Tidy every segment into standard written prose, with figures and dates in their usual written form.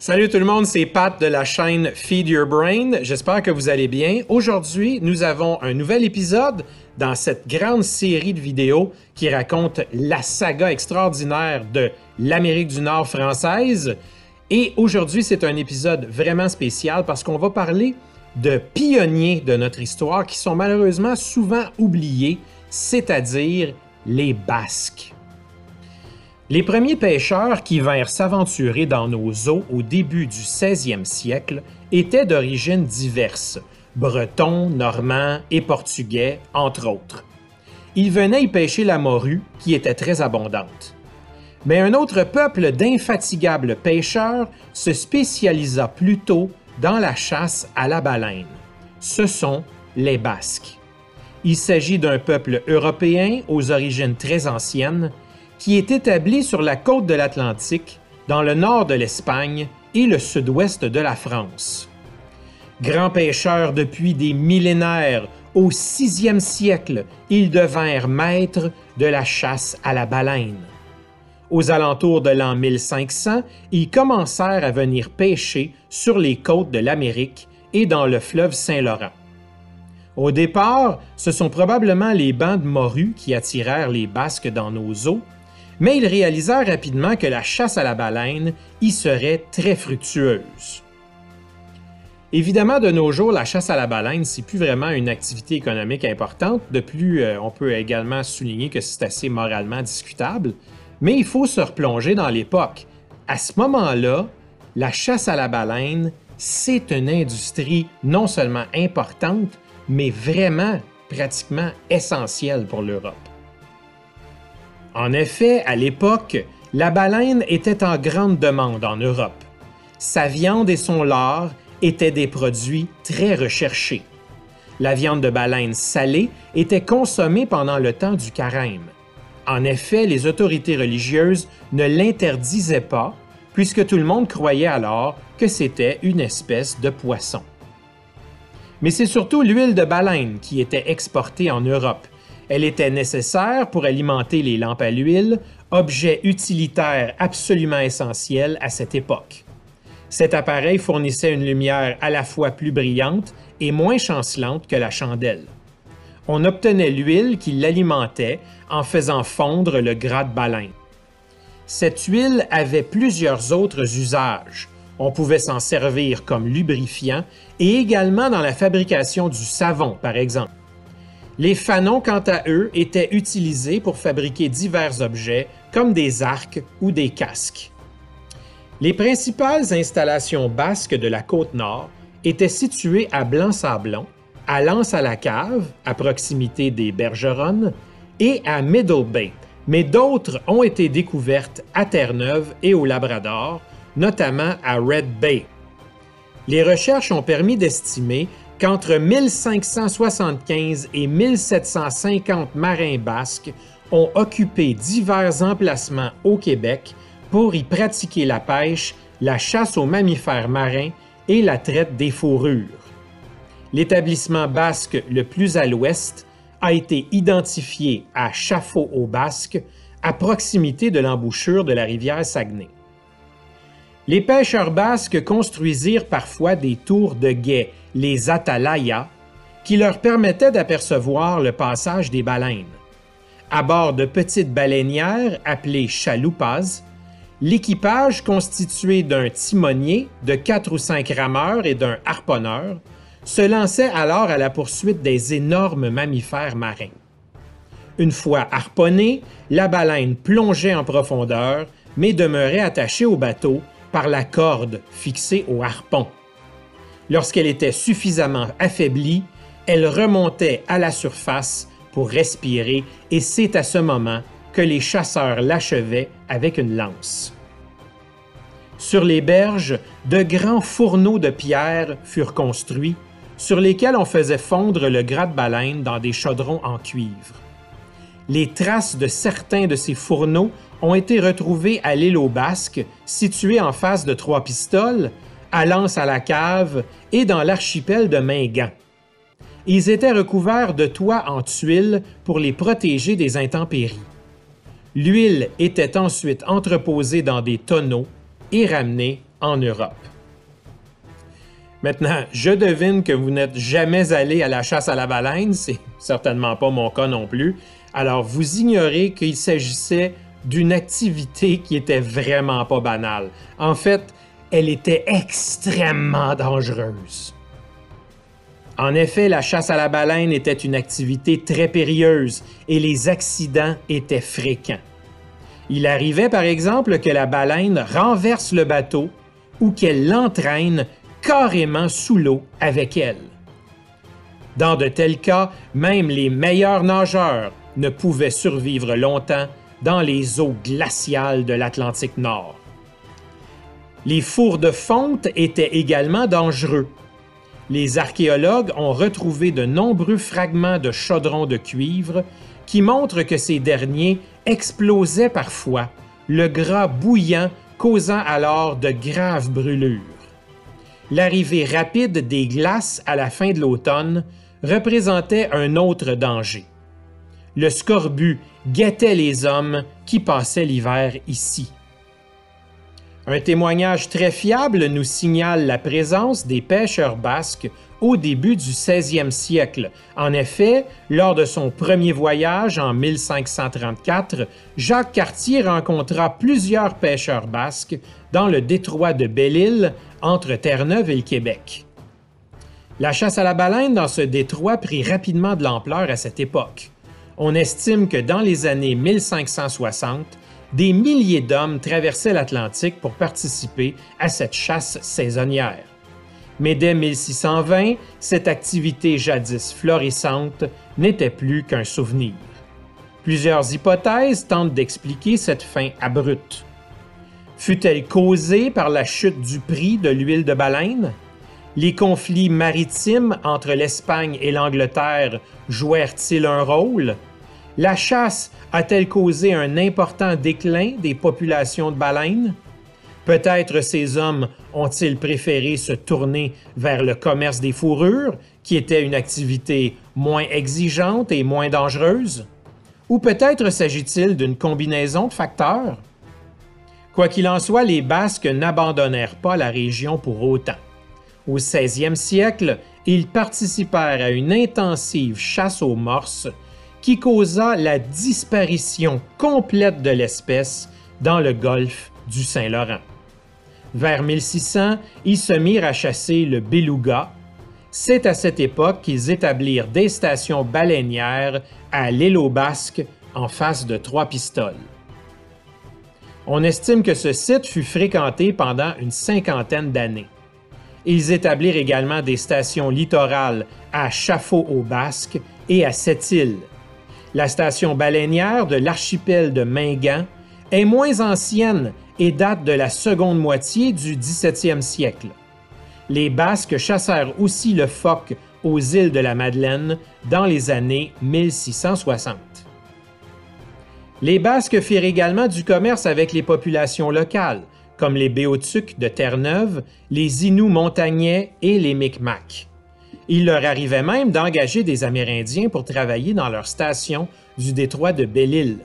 Salut tout le monde, c'est Pat de la chaîne Feed Your Brain. J'espère que vous allez bien. Aujourd'hui, nous avons un nouvel épisode dans cette grande série de vidéos qui raconte la saga extraordinaire de l'Amérique du Nord française. Et aujourd'hui, c'est un épisode vraiment spécial parce qu'on va parler de pionniers de notre histoire qui sont malheureusement souvent oubliés, c'est-à-dire les Basques. Les premiers pêcheurs qui vinrent s'aventurer dans nos eaux au début du 16e siècle étaient d'origines diverses, bretons, normands et portugais, entre autres. Ils venaient y pêcher la morue, qui était très abondante. Mais un autre peuple d'infatigables pêcheurs se spécialisa plutôt dans la chasse à la baleine. Ce sont les Basques. Il s'agit d'un peuple européen aux origines très anciennes, qui est établi sur la côte de l'Atlantique, dans le nord de l'Espagne et le sud-ouest de la France. Grands pêcheurs depuis des millénaires, au 6e siècle, ils devinrent maîtres de la chasse à la baleine. Aux alentours de l'an 1500, ils commencèrent à venir pêcher sur les côtes de l'Amérique et dans le fleuve Saint-Laurent. Au départ, ce sont probablement les bancs de morues qui attirèrent les Basques dans nos eaux, mais ils réalisèrent rapidement que la chasse à la baleine y serait très fructueuse. Évidemment, de nos jours, la chasse à la baleine, c'est plus vraiment une activité économique importante. De plus, on peut également souligner que c'est assez moralement discutable, mais il faut se replonger dans l'époque. À ce moment-là, la chasse à la baleine, c'est une industrie non seulement importante, mais vraiment pratiquement essentielle pour l'Europe. En effet, à l'époque, la baleine était en grande demande en Europe. Sa viande et son lard étaient des produits très recherchés. La viande de baleine salée était consommée pendant le temps du carême. En effet, les autorités religieuses ne l'interdisaient pas, puisque tout le monde croyait alors que c'était une espèce de poisson. Mais c'est surtout l'huile de baleine qui était exportée en Europe. Elle était nécessaire pour alimenter les lampes à l'huile, objet utilitaire absolument essentiel à cette époque. Cet appareil fournissait une lumière à la fois plus brillante et moins chancelante que la chandelle. On obtenait l'huile qui l'alimentait en faisant fondre le gras de baleine. Cette huile avait plusieurs autres usages. On pouvait s'en servir comme lubrifiant et également dans la fabrication du savon, par exemple. Les fanons, quant à eux, étaient utilisés pour fabriquer divers objets comme des arcs ou des casques. Les principales installations basques de la Côte-Nord étaient situées à Blanc-Sablon, à L'Anse-à-la-Cave, à proximité des Bergeronnes, et à Middle Bay, mais d'autres ont été découvertes à Terre-Neuve et au Labrador, notamment à Red Bay. Les recherches ont permis d'estimer qu'entre 1575 et 1750 marins basques ont occupé divers emplacements au Québec pour y pratiquer la pêche, la chasse aux mammifères marins et la traite des fourrures. L'établissement basque le plus à l'ouest a été identifié à Chaffault-aux-Basques, à proximité de l'embouchure de la rivière Saguenay. Les pêcheurs basques construisirent parfois des tours de guet, les atalayas, qui leur permettaient d'apercevoir le passage des baleines. À bord de petites baleinières appelées chaloupas, l'équipage constitué d'un timonier, de 4 ou 5 rameurs et d'un harponneur se lançait alors à la poursuite des énormes mammifères marins. Une fois harponnée, la baleine plongeait en profondeur, mais demeurait attachée au bateau par la corde fixée au harpon. Lorsqu'elle était suffisamment affaiblie, elle remontait à la surface pour respirer et c'est à ce moment que les chasseurs l'achevaient avec une lance. Sur les berges, de grands fourneaux de pierre furent construits sur lesquels on faisait fondre le gras de baleine dans des chaudrons en cuivre. Les traces de certains de ces fourneaux ont été retrouvées à l'île aux Basques, située en face de Trois-Pistoles, à L'Anse-à-la-Cave et dans l'archipel de Mingan. Ils étaient recouverts de toits en tuiles pour les protéger des intempéries. L'huile était ensuite entreposée dans des tonneaux et ramenée en Europe. Maintenant, je devine que vous n'êtes jamais allé à la chasse à la baleine, c'est certainement pas mon cas non plus, alors vous ignorez qu'il s'agissait d'une activité qui était vraiment pas banale. En fait, elle était extrêmement dangereuse. En effet, la chasse à la baleine était une activité très périlleuse et les accidents étaient fréquents. Il arrivait par exemple que la baleine renverse le bateau ou qu'elle l'entraîne carrément sous l'eau avec elle. Dans de tels cas, même les meilleurs nageurs ne pouvaient survivre longtemps dans les eaux glaciales de l'Atlantique Nord. Les fours de fonte étaient également dangereux. Les archéologues ont retrouvé de nombreux fragments de chaudrons de cuivre qui montrent que ces derniers explosaient parfois, le gras bouillant causant alors de graves brûlures. L'arrivée rapide des glaces à la fin de l'automne représentait un autre danger. Le scorbut guettait les hommes qui passaient l'hiver ici. Un témoignage très fiable nous signale la présence des pêcheurs basques au début du 16e siècle. En effet, lors de son premier voyage en 1534, Jacques Cartier rencontra plusieurs pêcheurs basques dans le détroit de Belle-Île entre Terre-Neuve et le Québec. La chasse à la baleine dans ce détroit prit rapidement de l'ampleur à cette époque. On estime que dans les années 1560, des milliers d'hommes traversaient l'Atlantique pour participer à cette chasse saisonnière. Mais dès 1620, cette activité jadis florissante n'était plus qu'un souvenir. Plusieurs hypothèses tentent d'expliquer cette fin abrupte. Fut-elle causée par la chute du prix de l'huile de baleine? Les conflits maritimes entre l'Espagne et l'Angleterre jouèrent-ils un rôle? La chasse a-t-elle causé un important déclin des populations de baleines? Peut-être ces hommes ont-ils préféré se tourner vers le commerce des fourrures, qui était une activité moins exigeante et moins dangereuse? Ou peut-être s'agit-il d'une combinaison de facteurs? Quoi qu'il en soit, les Basques n'abandonnèrent pas la région pour autant. Au 16e siècle, ils participèrent à une intensive chasse aux morses qui causa la disparition complète de l'espèce dans le golfe du Saint-Laurent. Vers 1600, ils se mirent à chasser le beluga. C'est à cette époque qu'ils établirent des stations baleinières à l'île aux Basques en face de Trois-Pistoles. On estime que ce site fut fréquenté pendant une cinquantaine d'années. Ils établirent également des stations littorales à Chaffaut-aux-Basques et à Sept-Îles. La station baleinière de l'archipel de Mingan est moins ancienne et date de la seconde moitié du 17e siècle. Les Basques chassèrent aussi le phoque aux îles de la Madeleine dans les années 1660. Les Basques firent également du commerce avec les populations locales, comme les Béotucs de Terre-Neuve, les Inuits montagnais et les Micmacs. Il leur arrivait même d'engager des Amérindiens pour travailler dans leur station du détroit de Belle-Île.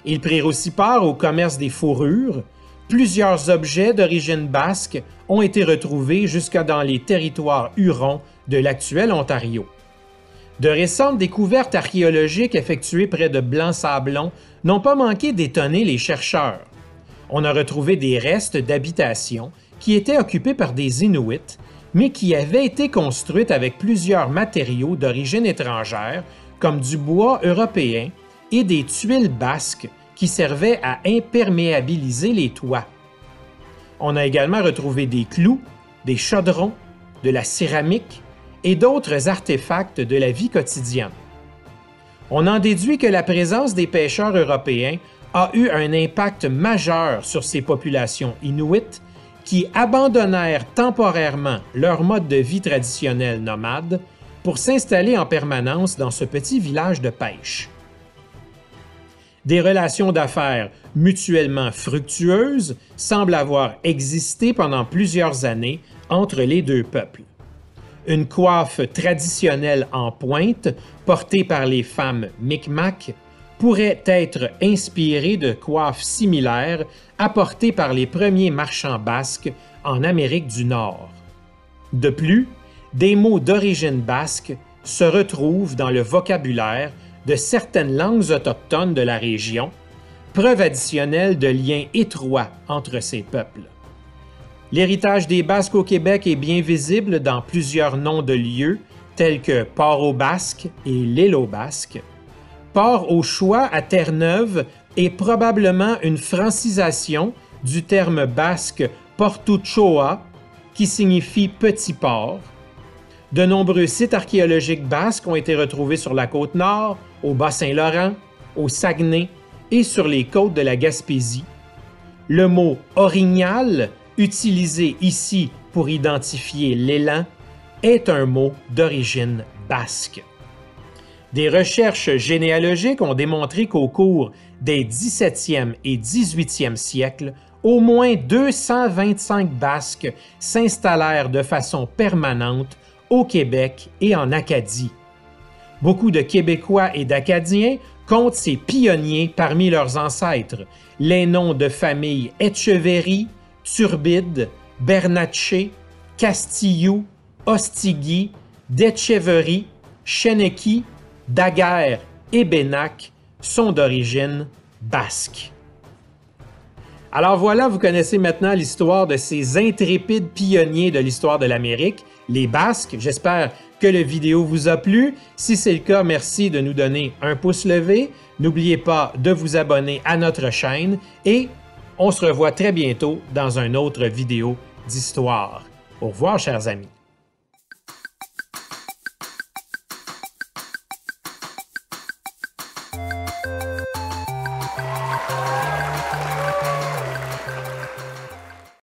Ils prirent aussi part au commerce des fourrures. Plusieurs objets d'origine basque ont été retrouvés jusque dans les territoires hurons de l'actuel Ontario. De récentes découvertes archéologiques effectuées près de Blanc-Sablon n'ont pas manqué d'étonner les chercheurs. On a retrouvé des restes d'habitations qui étaient occupées par des Inuits, mais qui avaient été construites avec plusieurs matériaux d'origine étrangère, comme du bois européen et des tuiles basques qui servaient à imperméabiliser les toits. On a également retrouvé des clous, des chaudrons, de la céramique et d'autres artefacts de la vie quotidienne. On en déduit que la présence des pêcheurs européens a eu un impact majeur sur ces populations inuites qui abandonnèrent temporairement leur mode de vie traditionnel nomade pour s'installer en permanence dans ce petit village de pêche. Des relations d'affaires mutuellement fructueuses semblent avoir existé pendant plusieurs années entre les deux peuples. Une coiffe traditionnelle en pointe, portée par les femmes Micmac, pourrait être inspiré de coiffes similaires apportées par les premiers marchands basques en Amérique du Nord. De plus, des mots d'origine basque se retrouvent dans le vocabulaire de certaines langues autochtones de la région, preuve additionnelle de liens étroits entre ces peuples. L'héritage des Basques au Québec est bien visible dans plusieurs noms de lieux tels que Port-au-Basque et l'île aux Basques. Port-au-Choix à Terre-Neuve est probablement une francisation du terme basque Portuchoa, qui signifie petit port. De nombreux sites archéologiques basques ont été retrouvés sur la côte nord, au Bas-Saint-Laurent, au Saguenay et sur les côtes de la Gaspésie. Le mot orignal, utilisé ici pour identifier l'élan, est un mot d'origine basque. Des recherches généalogiques ont démontré qu'au cours des 17e et 18e siècles, au moins 225 Basques s'installèrent de façon permanente au Québec et en Acadie. Beaucoup de Québécois et d'Acadiens comptent ces pionniers parmi leurs ancêtres. Les noms de famille Etcheverry, Turbide, Bernatchez, Castillou, Ostigui, d'Etcheverry, Cheneki, Daguerre et Bénac sont d'origine basque. Alors voilà, vous connaissez maintenant l'histoire de ces intrépides pionniers de l'histoire de l'Amérique, les Basques. J'espère que la vidéo vous a plu. Si c'est le cas, merci de nous donner un pouce levé. N'oubliez pas de vous abonner à notre chaîne et on se revoit très bientôt dans une autre vidéo d'histoire. Au revoir, chers amis.